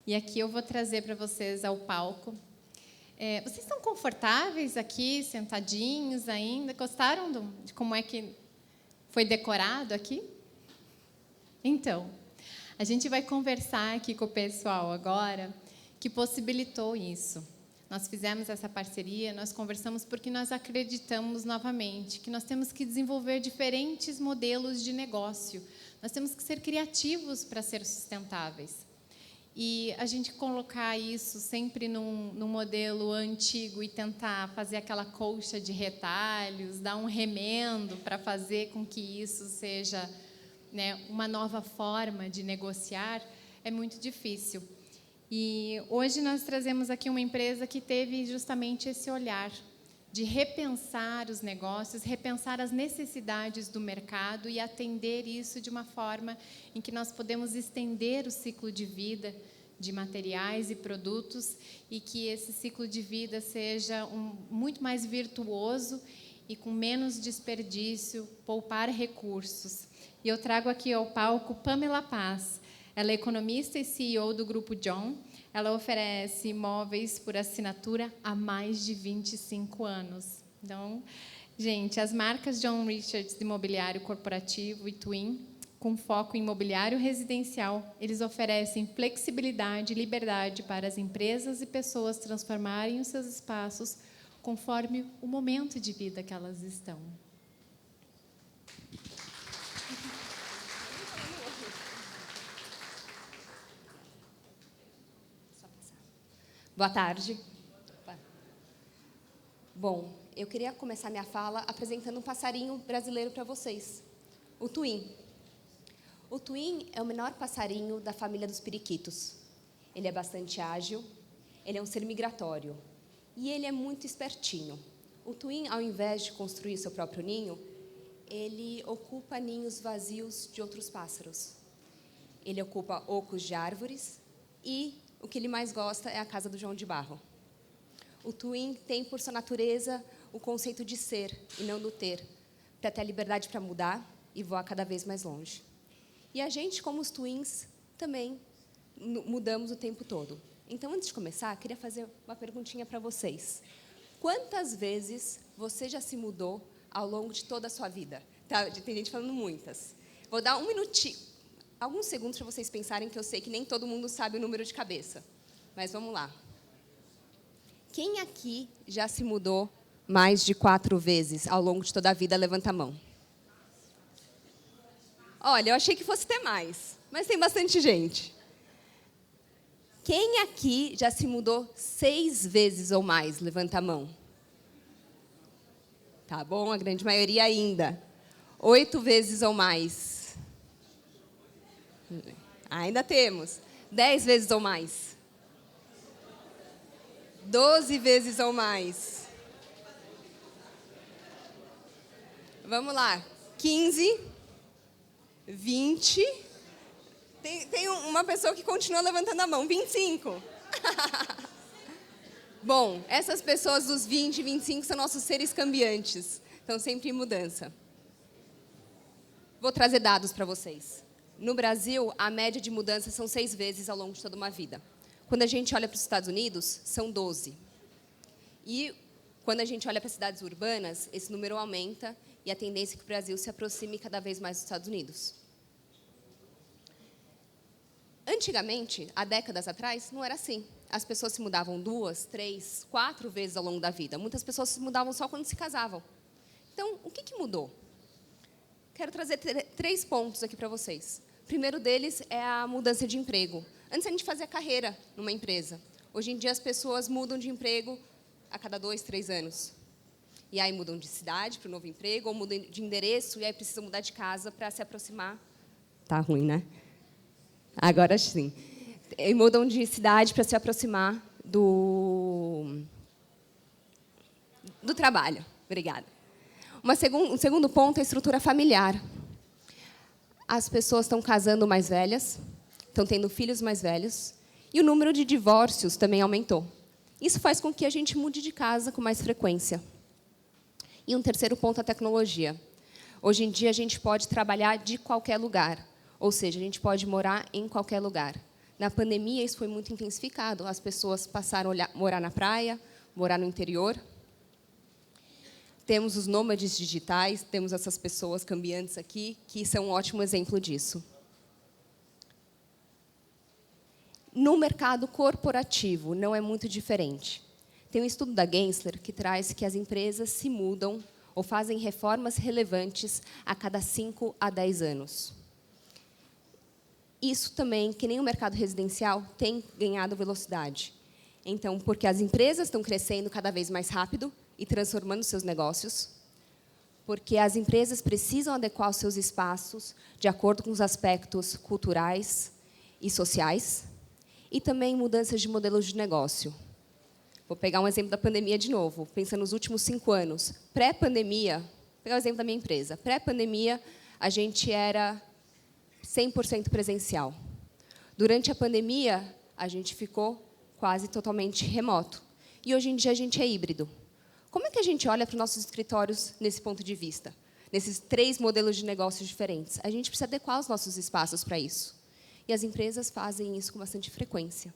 E aqui eu vou trazer para vocês ao palco. Vocês estão confortáveis aqui, sentadinhos ainda? Gostaram de como é que foi decorado aqui? Então, a gente vai conversar aqui com o pessoal agora que possibilitou isso. Nós fizemos essa parceria, nós conversamos porque nós acreditamos novamente que nós temos que desenvolver diferentes modelos de negócio. Nós temos que ser criativos para ser sustentáveis. E a gente colocar isso sempre num modelo antigo e tentar fazer aquela colcha de retalhos, dar um remendo para fazer com que isso seja, né, uma nova forma de negociar, é muito difícil. E hoje nós trazemos aqui uma empresa que teve justamente esse olhar de repensar os negócios, repensar as necessidades do mercado e atender isso de uma forma em que nós podemos estender o ciclo de vida de materiais e produtos e que esse ciclo de vida seja muito mais virtuoso e com menos desperdício, poupar recursos. E eu trago aqui ao palco Pamela Paz. Ela é economista e CEO do Grupo John. Ela oferece imóveis por assinatura há mais de 25 anos. Então, gente, as marcas John Richards de Imobiliário Corporativo e Twin, com foco em imobiliário residencial, eles oferecem flexibilidade e liberdade para as empresas e pessoas transformarem os seus espaços conforme o momento de vida que elas estão. Boa tarde. Bom, eu queria começar minha fala apresentando um passarinho brasileiro para vocês, o Twin. O Twin é o menor passarinho da família dos periquitos. Ele é bastante ágil, ele é um ser migratório e ele é muito espertinho. O Twin, ao invés de construir seu próprio ninho, ele ocupa ninhos vazios de outros pássaros. Ele ocupa ocos de árvores e o que ele mais gosta é a casa do João de Barro. O Twin tem, por sua natureza, o conceito de ser e não do ter, para ter a liberdade para mudar e voar cada vez mais longe. E a gente, como os Twins, também mudamos o tempo todo. Então, antes de começar, queria fazer uma perguntinha para vocês. Quantas vezes você já se mudou ao longo de toda a sua vida? Tá, tem gente falando muitas. Vou dar um minutinho, alguns segundos para vocês pensarem, que eu sei que nem todo mundo sabe o número de cabeça. Mas vamos lá. Quem aqui já se mudou mais de 4 vezes ao longo de toda a vida? Levanta a mão. Olha, eu achei que fosse ter mais, mas tem bastante gente. Quem aqui já se mudou 6 vezes ou mais? Levanta a mão. Tá bom, a grande maioria ainda. 8 vezes ou mais? Ainda temos. 10 vezes ou mais? 12 vezes ou mais? Vamos lá. 15, 20. Tem uma pessoa que continua levantando a mão. 25. Bom, essas pessoas dos 20 e 25 são nossos seres cambiantes. Estão sempre em mudança. Vou trazer dados para vocês. No Brasil, a média de mudanças são 6 vezes ao longo de toda uma vida. Quando a gente olha para os Estados Unidos, são 12. E quando a gente olha para cidades urbanas, esse número aumenta e a tendência é que o Brasil se aproxime cada vez mais dos Estados Unidos. Antigamente, há décadas atrás, não era assim. As pessoas se mudavam 2, 3, 4 vezes ao longo da vida. Muitas pessoas se mudavam só quando se casavam. Então, o que mudou? Quero trazer 3 pontos aqui para vocês. O primeiro deles é a mudança de emprego. Antes a gente fazia carreira numa empresa. Hoje em dia as pessoas mudam de emprego a cada 2, 3 anos. E aí mudam de cidade para o novo emprego, ou mudam de endereço, e aí precisam mudar de casa para se aproximar. Tá ruim, né? Agora sim. E mudam de cidade para se aproximar do trabalho. Obrigada. Um segundo ponto é a estrutura familiar. As pessoas estão casando mais velhas, estão tendo filhos mais velhos, e o número de divórcios também aumentou. Isso faz com que a gente mude de casa com mais frequência. E um terceiro ponto, a tecnologia. Hoje em dia, a gente pode trabalhar de qualquer lugar, ou seja, a gente pode morar em qualquer lugar. Na pandemia, isso foi muito intensificado. As pessoas passaram a morar na praia, morar no interior. Temos os nômades digitais, temos essas pessoas cambiantes aqui, que são um ótimo exemplo disso. No mercado corporativo, não é muito diferente. Tem um estudo da Gensler que traz que as empresas se mudam ou fazem reformas relevantes a cada 5 a 10 anos. Isso também, que nem o mercado residencial, tem ganhado velocidade. Então, porque as empresas estão crescendo cada vez mais rápido e transformando seus negócios, porque as empresas precisam adequar os seus espaços de acordo com os aspectos culturais e sociais, e também mudanças de modelos de negócio. Vou pegar um exemplo da pandemia de novo, pensando nos últimos 5 anos. Pré-pandemia, vou pegar o exemplo da minha empresa. Pré-pandemia, a gente era 100% presencial. Durante a pandemia, a gente ficou quase totalmente remoto. E, hoje em dia, a gente é híbrido. Como é que a gente olha para os nossos escritórios nesse ponto de vista? Nesses 3 modelos de negócios diferentes? A gente precisa adequar os nossos espaços para isso. E as empresas fazem isso com bastante frequência.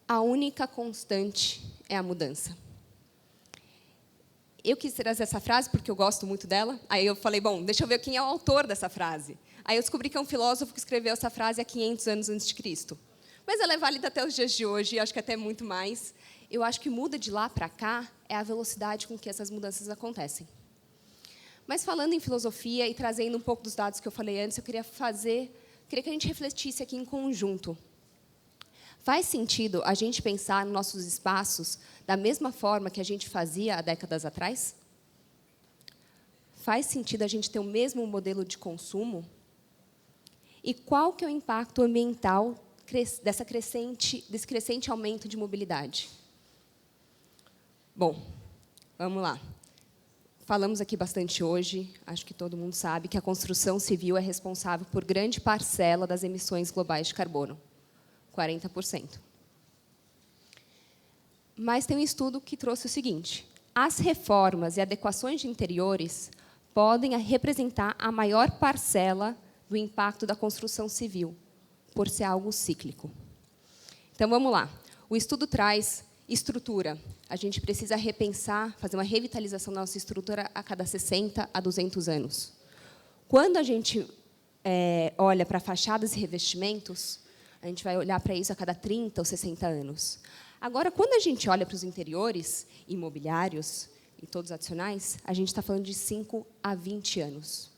A única constante é a mudança. Eu quis trazer essa frase porque eu gosto muito dela. Aí eu falei, bom, deixa eu ver quem é o autor dessa frase. Aí eu descobri que é um filósofo que escreveu essa frase há 500 anos antes de Cristo. Mas ela é válida até os dias de hoje, e acho que até muito mais. Eu acho que muda de lá para cá é a velocidade com que essas mudanças acontecem. Mas falando em filosofia e trazendo um pouco dos dados que eu falei antes, eu queria que a gente refletisse aqui em conjunto. Faz sentido a gente pensar nos nossos espaços da mesma forma que a gente fazia há décadas atrás? Faz sentido a gente ter o mesmo modelo de consumo? E qual que é o impacto ambiental desse crescente aumento de mobilidade? Bom, vamos lá. Falamos aqui bastante hoje, acho que todo mundo sabe, que a construção civil é responsável por grande parcela das emissões globais de carbono, 40%. Mas tem um estudo que trouxe o seguinte: as reformas e adequações de interiores podem representar a maior parcela do impacto da construção civil, por ser algo cíclico. Então, vamos lá. O estudo traz estrutura. A gente precisa repensar, fazer uma revitalização da nossa estrutura a cada 60 a 200 anos. Quando a gente olha para fachadas e revestimentos, a gente vai olhar para isso a cada 30 ou 60 anos. Agora, quando a gente olha para os interiores imobiliários e todos adicionais, a gente está falando de 5 a 20 anos.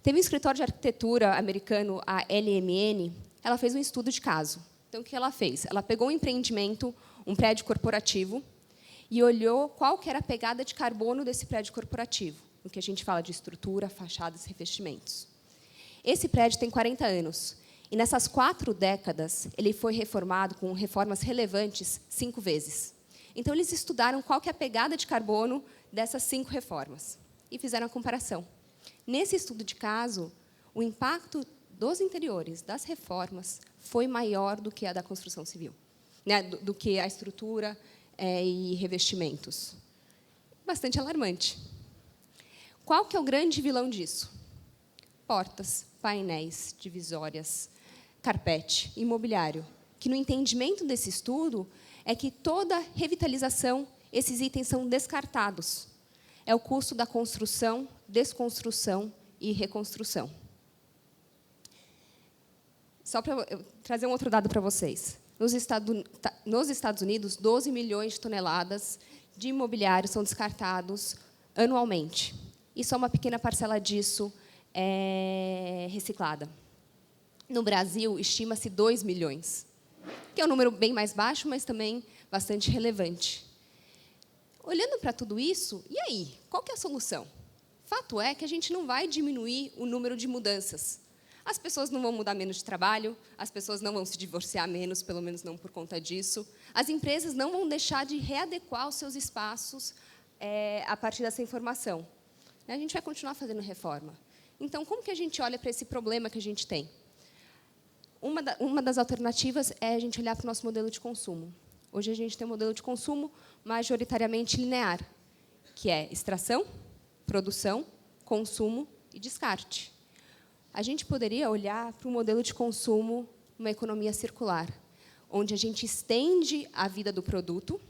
Teve um escritório de arquitetura americano, a LMN, ela fez um estudo de caso. Então, o que ela fez? Ela pegou um empreendimento, um prédio corporativo, e olhou qual que era a pegada de carbono desse prédio corporativo, no que a gente fala de estrutura, fachadas e revestimentos. Esse prédio tem 40 anos, e nessas 4 décadas, ele foi reformado com reformas relevantes 5 vezes. Então, eles estudaram qual que é a pegada de carbono dessas 5 reformas, e fizeram a comparação. Nesse estudo de caso, o impacto dos interiores, das reformas, foi maior do que a da construção civil, né, do que a estrutura e revestimentos. Bastante alarmante. Qual que é o grande vilão disso? Portas, painéis, divisórias, carpete, imobiliário. Que, no entendimento desse estudo, é que toda revitalização, esses itens são descartados. É o custo da construção, desconstrução e reconstrução. Só para trazer um outro dado para vocês. Nos Estados Unidos, 12 milhões de toneladas de imobiliário são descartados anualmente. E só uma pequena parcela disso é reciclada. No Brasil, estima-se 2 milhões, que é um número bem mais baixo, mas também bastante relevante. Olhando para tudo isso, e aí? Qual que é a solução? Fato é que a gente não vai diminuir o número de mudanças. As pessoas não vão mudar menos de trabalho, as pessoas não vão se divorciar menos, pelo menos não por conta disso. As empresas não vão deixar de readequar os seus espaços a partir dessa informação. A gente vai continuar fazendo reforma. Então, como que a gente olha para esse problema que a gente tem? Uma das alternativas é a gente olhar para o nosso modelo de consumo. Hoje, a gente tem um modelo de consumo majoritariamente linear, que é extração, produção, consumo e descarte. A gente poderia olhar para um modelo de consumo, uma economia circular, onde a gente estende a vida do produto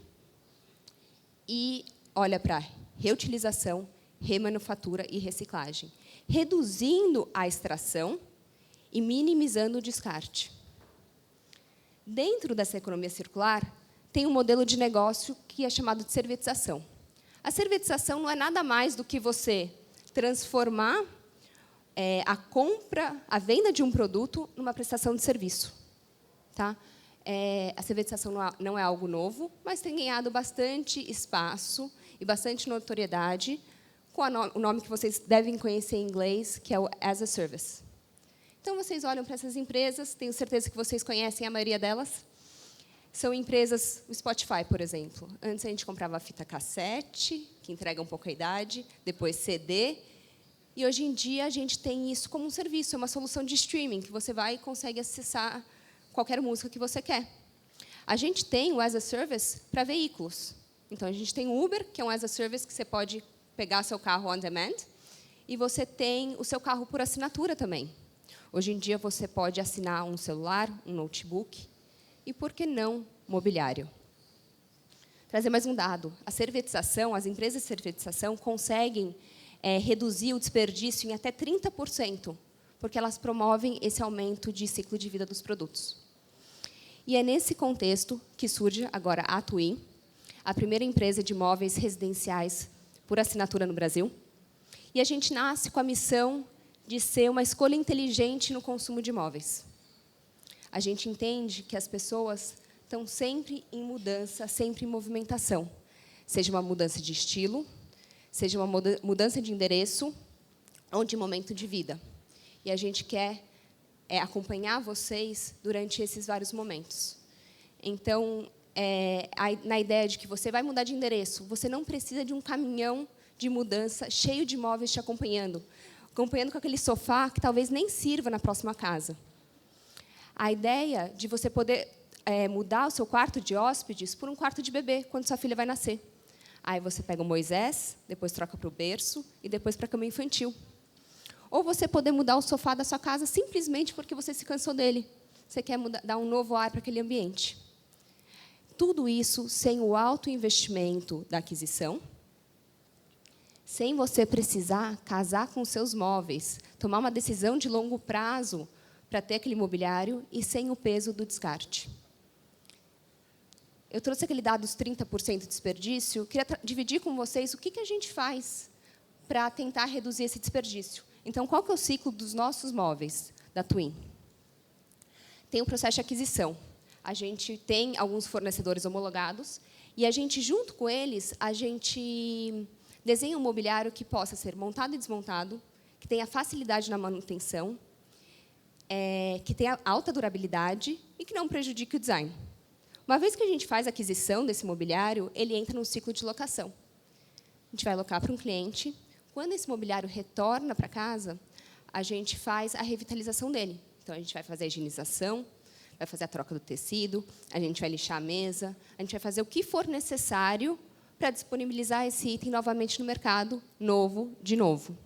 e olha para reutilização, remanufatura e reciclagem, reduzindo a extração e minimizando o descarte. Dentro dessa economia circular, tem um modelo de negócio que é chamado de servitização. A servitização não é nada mais do que você transformar a venda de um produto numa prestação de serviço. Tá? A servitização não é algo novo, mas tem ganhado bastante espaço e bastante notoriedade com o nome que vocês devem conhecer em inglês, que é o as a service. Então, vocês olham para essas empresas, tenho certeza que vocês conhecem a maioria delas. São empresas, o Spotify, por exemplo. Antes, a gente comprava fita cassete, que entrega um pouco a idade, depois CD, e, hoje em dia, a gente tem isso como um serviço, é uma solução de streaming, que você vai e consegue acessar qualquer música que você quer. A gente tem o as a service para veículos. Então, a gente tem o Uber, que é um as a service, que você pode pegar seu carro on demand, e você tem o seu carro por assinatura também. Hoje em dia, você pode assinar um celular, um notebook, e, por que não, mobiliário. Trazer mais um dado. A servitização, as empresas de servitização conseguem reduzir o desperdício em até 30%, porque elas promovem esse aumento de ciclo de vida dos produtos. E é nesse contexto que surge agora a Twin, a primeira empresa de móveis residenciais por assinatura no Brasil. E a gente nasce com a missão de ser uma escolha inteligente no consumo de imóveis. A gente entende que as pessoas estão sempre em mudança, sempre em movimentação. Seja uma mudança de estilo, seja uma mudança de endereço ou de momento de vida. E a gente quer acompanhar vocês durante esses vários momentos. Então, na ideia de que você vai mudar de endereço, você não precisa de um caminhão de mudança cheio de móveis te acompanhando com aquele sofá que talvez nem sirva na próxima casa. A ideia de você poder mudar o seu quarto de hóspedes por um quarto de bebê, quando sua filha vai nascer. Aí você pega o Moisés, depois troca para o berço e depois para a cama infantil. Ou você poder mudar o sofá da sua casa simplesmente porque você se cansou dele. Você quer dar um novo ar para aquele ambiente. Tudo isso sem o alto investimento da aquisição, sem você precisar casar com os seus móveis, tomar uma decisão de longo prazo para ter aquele mobiliário e sem o peso do descarte. Eu trouxe aquele dado dos 30% de desperdício, queria dividir com vocês o que a gente faz para tentar reduzir esse desperdício. Então, qual que é o ciclo dos nossos móveis, da Twin? Tem o processo de aquisição. A gente tem alguns fornecedores homologados e a gente, junto com eles, a gente desenha um mobiliário que possa ser montado e desmontado, que tenha facilidade na manutenção, que tenha alta durabilidade e que não prejudique o design. Uma vez que a gente faz a aquisição desse mobiliário, ele entra no ciclo de locação. A gente vai alocar para um cliente. Quando esse mobiliário retorna para casa, a gente faz a revitalização dele. Então, a gente vai fazer a higienização, vai fazer a troca do tecido, a gente vai lixar a mesa, a gente vai fazer o que for necessário para disponibilizar esse item novamente no mercado, novo, de novo.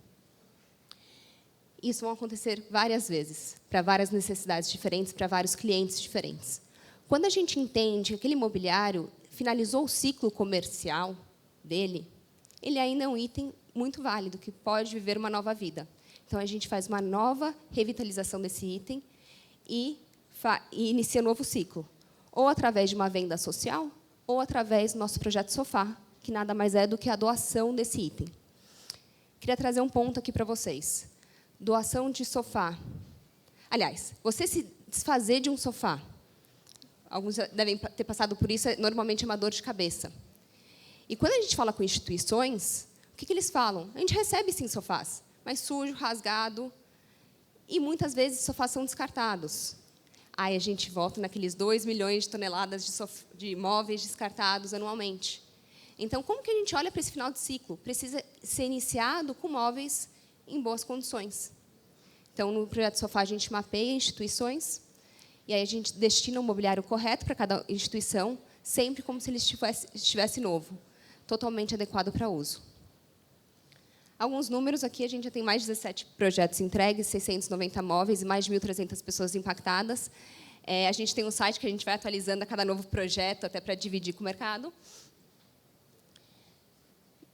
Isso vai acontecer várias vezes, para várias necessidades diferentes, para vários clientes diferentes. Quando a gente entende que aquele mobiliário finalizou o ciclo comercial dele, ele ainda é um item muito válido, que pode viver uma nova vida. Então, a gente faz uma nova revitalização desse item e inicia um novo ciclo, ou através de uma venda social, ou através do nosso projeto Sofá, que nada mais é do que a doação desse item. Queria trazer um ponto aqui para vocês. Doação de sofá. Aliás, você se desfazer de um sofá, alguns devem ter passado por isso, normalmente é uma dor de cabeça. E quando a gente fala com instituições, o que eles falam? A gente recebe, sim, sofás, mas sujo, rasgado, e, muitas vezes, sofás são descartados. Aí a gente volta naqueles 2 milhões de toneladas de móveis descartados anualmente. Então, como que a gente olha para esse final de ciclo? Precisa ser iniciado com móveis em boas condições. Então, no projeto Sofá, a gente mapeia instituições, e aí a gente destina o mobiliário correto para cada instituição, sempre como se ele estivesse novo, totalmente adequado para uso. Alguns números aqui, a gente já tem mais de 17 projetos entregues, 690 móveis e mais de 1.300 pessoas impactadas. A gente tem um site que a gente vai atualizando a cada novo projeto, até para dividir com o mercado.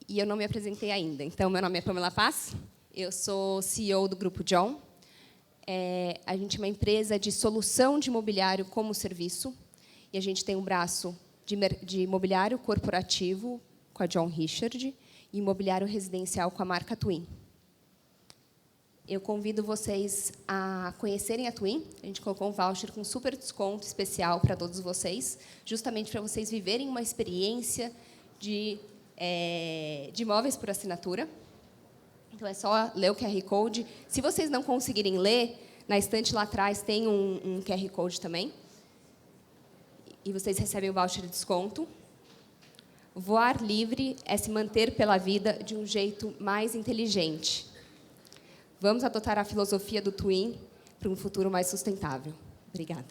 E eu não me apresentei ainda. Então, meu nome é Pamela Paz, eu sou CEO do Grupo John. A gente é uma empresa de solução de imobiliário como serviço, e a gente tem um braço de imobiliário corporativo com a John Richard e imobiliário residencial com a marca Twin. Eu convido vocês a conhecerem a Twin. A gente colocou um voucher com super desconto especial para todos vocês, justamente para vocês viverem uma experiência de imóveis por assinatura. Então, é só ler o QR Code. Se vocês não conseguirem ler, na estante lá atrás tem um QR Code também. E vocês recebem o voucher de desconto. Voar livre é se manter pela vida de um jeito mais inteligente. Vamos adotar a filosofia do Twin para um futuro mais sustentável. Obrigada.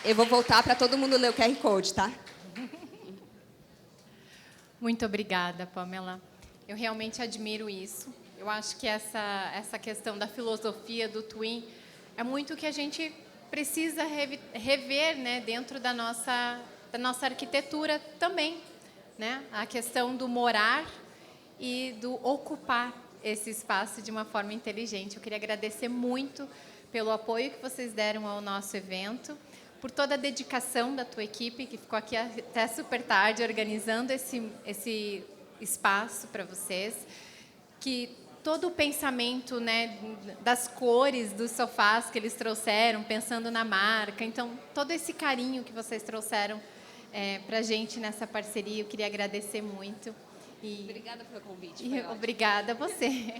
Eu vou voltar para todo mundo ler o QR Code, tá? Muito obrigada, Pamela. Eu realmente admiro isso. Eu acho que essa questão da filosofia do Twin é muito o que a gente precisa rever, né, dentro da nossa arquitetura também, né? A questão do morar e do ocupar esse espaço de uma forma inteligente. Eu queria agradecer muito pelo apoio que vocês deram ao nosso evento, por toda a dedicação da tua equipe, que ficou aqui até super tarde organizando esse espaço para vocês, que todo o pensamento, né, das cores dos sofás que eles trouxeram, pensando na marca, então, todo esse carinho que vocês trouxeram para a gente nessa parceria, eu queria agradecer muito. Obrigada pelo convite. Obrigada a você.